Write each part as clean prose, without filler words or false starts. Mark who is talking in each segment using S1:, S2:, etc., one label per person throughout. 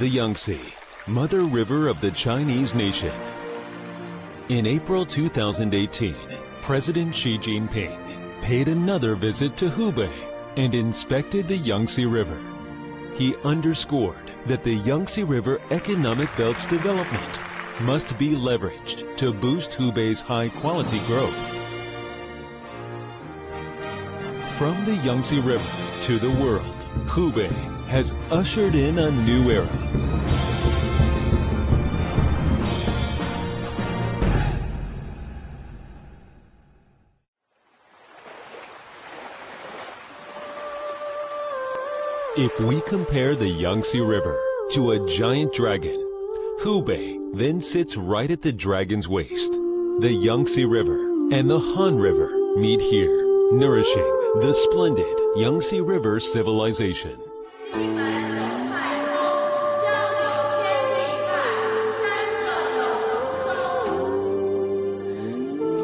S1: The Yangtze, mother river of the Chinese nation. In April 2018, President Xi Jinping paid another visit to Hubei and inspected the Yangtze River. He underscored that the Yangtze River Economic Belt's development must be leveraged to boost Hubei's high-quality growth. From the Yangtze River to the world, Hubei has ushered in a new era. If we compare the Yangtze River to a giant dragon, Hubei then sits right at the dragon's waist. The Yangtze River and the Han River meet here, nourishing the splendid Yangtze River civilization.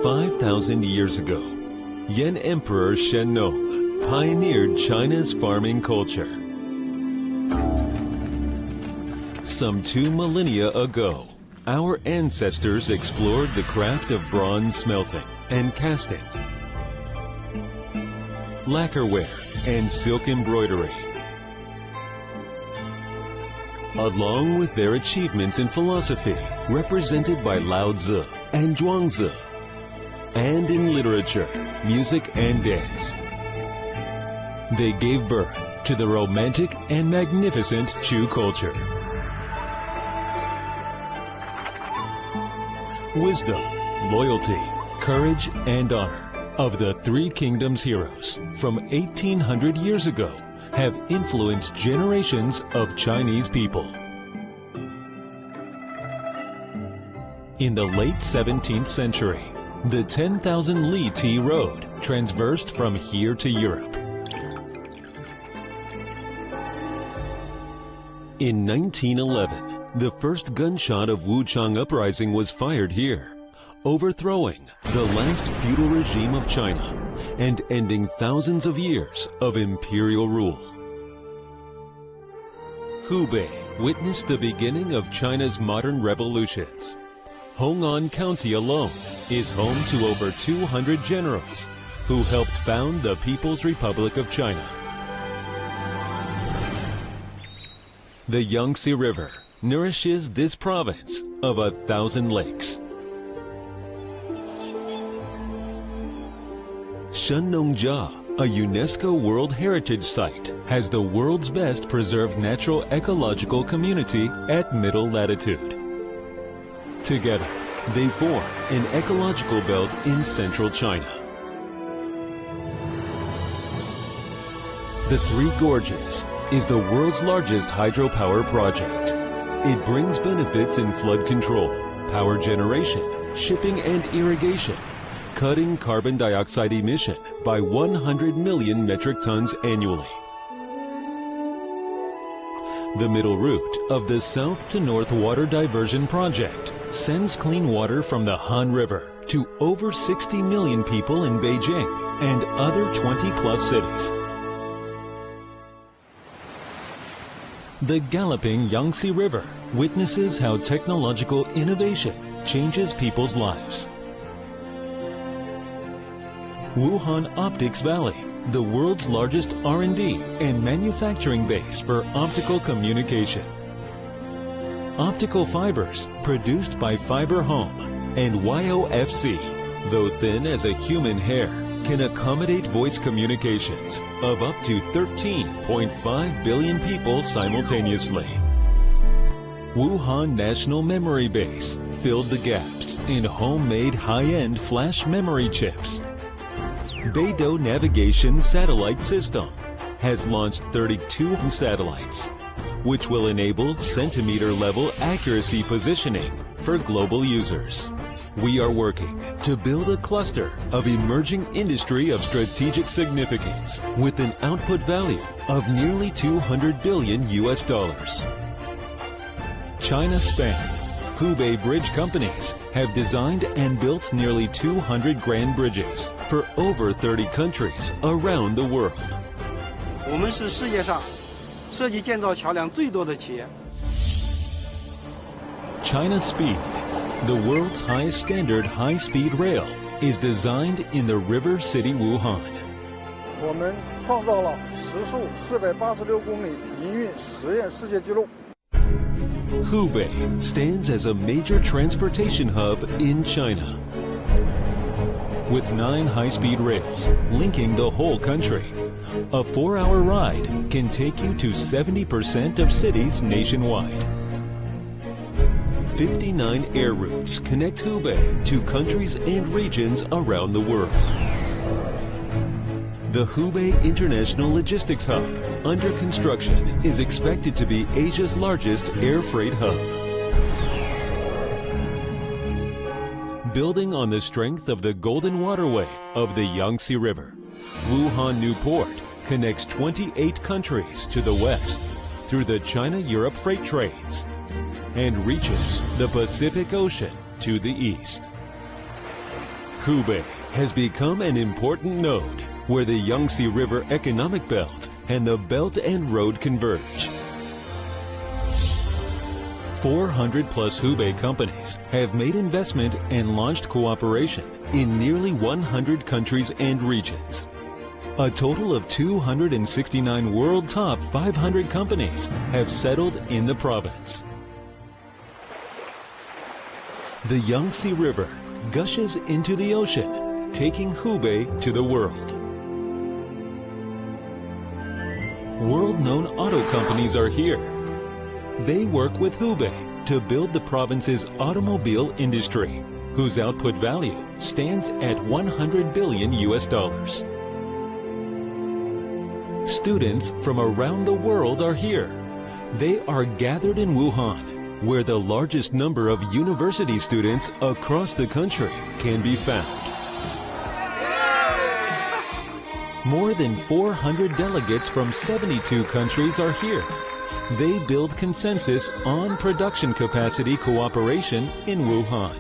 S1: 5,000 years ago, Yan Emperor Shennong pioneered China's farming culture. Some 2 millennia ago, our ancestors explored the craft of bronze smelting and casting, lacquerware and silk embroidery. Along with their achievements in philosophy, represented by Lao Tzu and Zhuangzi, and in literature, music and dance, they gave birth to the romantic and magnificent Chu culture. Wisdom, loyalty, courage, and honor of the 3 kingdoms heroes from 1800 years ago have influenced generations of Chinese people. In the late 17th century, the 10,000 Li Tea Road transversed from here to Europe. In 1911, the first gunshot of Wuchang Uprising was fired here, overthrowing the last feudal regime of China and ending thousands of years of imperial rule. Hubei witnessed the beginning of China's modern revolutions. Hong'an County alone is home to over 200 generals who helped found the People's Republic of China. The Yangtze River nourishes this province of 1,000 lakes. Shennongjia, a UNESCO World Heritage Site, has the world's best preserved natural ecological community at middle latitude. Together, they form an ecological belt in central China. The Three Gorges is the world's largest hydropower project. It brings benefits in flood control, power generation, shipping and irrigation, cutting carbon dioxide emission by 100 million metric tons annually. The middle route of the South to North Water Diversion Project sends clean water from the Han River to over 60 million people in Beijing and other 20-plus cities. The galloping Yangtze River witnesses how technological innovation changes people's lives. Wuhan Optics Valley, the world's largest R&D and manufacturing base for optical communication. Optical fibers produced by Fiber Home and YOFC, though thin as a human hair, can accommodate voice communications of up to 13.5 billion people simultaneously. Wuhan National Memory Base filled the gaps in homemade high-end flash memory chips. Beidou Navigation Satellite System has launched 32 satellites, which will enable centimeter-level accuracy positioning for global users. We are working to build a cluster of emerging industry of strategic significance with an output value of nearly $200 billion. China Span, Hubei Bridge companies have designed and built nearly 200 grand bridges for over 30 countries around the world.
S2: 我们是世界上设计建造桥梁最多的企业。
S1: China Speed, the world's highest standard high-speed rail, is designed in the river city Wuhan.
S2: 我们创造了时速486公里营运实验世界纪录。
S1: Hubei stands as a major transportation hub in China. With 9 high-speed rails linking the whole country, a 4-hour ride can take you to 70% of cities nationwide. 59 air routes connect Hubei to countries and regions around the world. The Hubei International Logistics Hub, under construction, is expected to be Asia's largest air freight hub. Building on the strength of the Golden Waterway of the Yangtze River, Wuhan New Port connects 28 countries to the west through the China-Europe freight trades and reaches the Pacific Ocean to the east. Hubei has become an important node where the Yangtze River economic belt and the Belt and Road converge. 400-plus Hubei companies have made investment and launched cooperation in nearly 100 countries and regions. A total of 269 world top 500 companies have settled in the province. The Yangtze River gushes into the ocean, taking Hubei to the world. World-known auto companies are here. They work with Hubei to build the province's automobile industry, whose output value stands at $100 billion. Students from around the world are here. They are gathered in Wuhan, where the largest number of university students across the country can be found. More than 400 delegates from 72 countries are here. They build consensus on production capacity cooperation in Wuhan.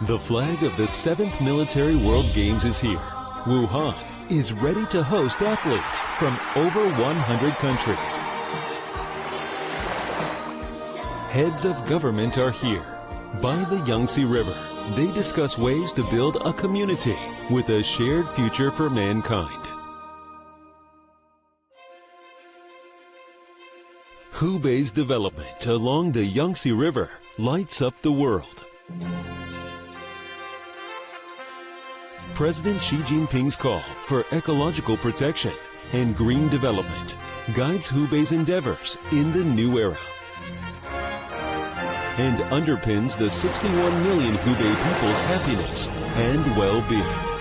S1: The flag of the 7th Military World Games is here. Wuhan is ready to host athletes from over 100 countries. Heads of government are here. By the Yangtze River, they discuss ways to build a community with a shared future for mankind. Hubei's development along the Yangtze River lights up the world. President Xi Jinping's call for ecological protection and green development guides Hubei's endeavors in the new era and underpins the 61 million Hubei people's happiness and well-being.